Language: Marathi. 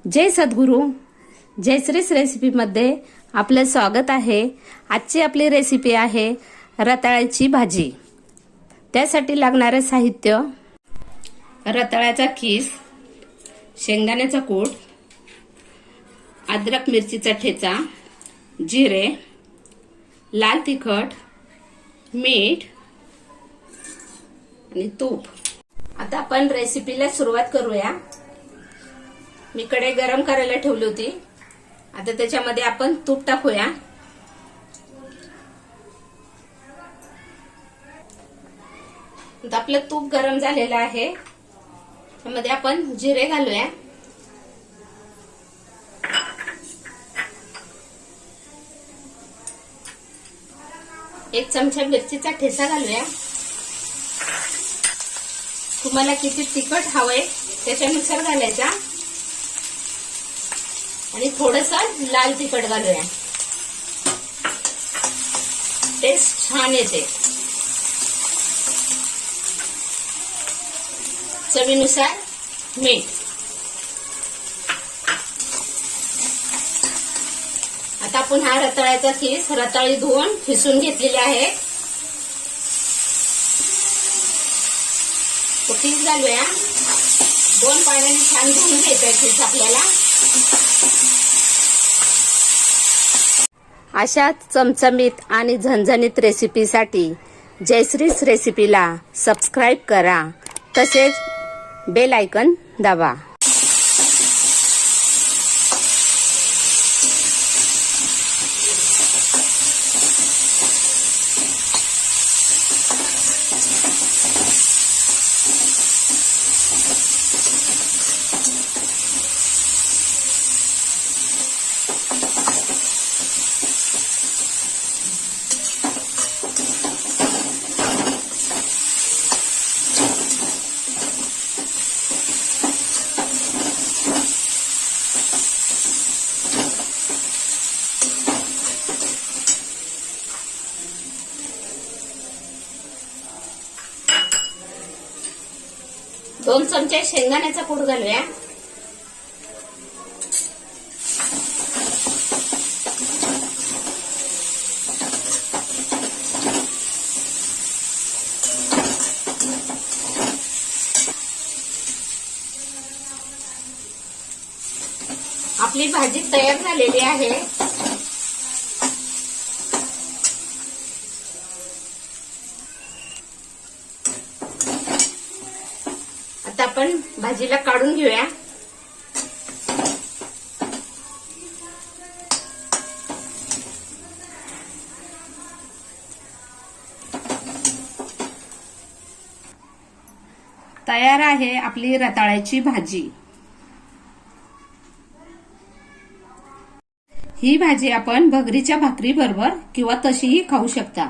जय सद्गुरू. जयश्रीस रेसिपीमध्ये आपलं स्वागत आहे. आजची आपली रेसिपी आहे रताळ्याची भाजी. त्यासाठी लागणारे साहित्य: रताळ्याचा खीस, शेंगदाण्याचा कूट, अद्रक मिरचीचा ठेचा, जिरे, लाल तिखट, मीठ आणि तूप. आता आपण रेसिपीला सुरुवात करूया. मी कढई गरम करायला ठेवली होती. आता त्याच्यामध्ये आपण तूप टाकूया. आता आपलं तूप गरम झालेलं आहे. त्यामध्ये आपण जिरे घालूया. एक चमचा मिरचीचा ठेचा घालूया. तुम्हाला किती तिखट हवंय त्याच्यानुसार घालायचा. आणि थोडंसं लाल तिखट घालूया. टेस्ट छान येते. चवीनुसार मीठ. आता आपण हा रताळ्याचा खीस, रताळी धुवून खिसून घेतलेली आहे, तो खीस घालूया. 2 पाण्याने छान धुवून घ्यायचा खीस आपल्याला. अशा चमचमीत आणि झणझणीत रेसिपीसाठी जयश्रीस रेसिपीला सबस्क्राईब करा. तसेच बेल आयकन दाबा. दोन चमचे शेंगदाण्याचा कूट घालूया. आपली भाजी तयार झालेली आहे. आता आपण भाजीला काढून घेऊया. तयार आहे आपली रताळ्याची भाजी. ही भाजी आपण भगरीच्या भाकरी बरोबर किंवा तशीही खाऊ शकता.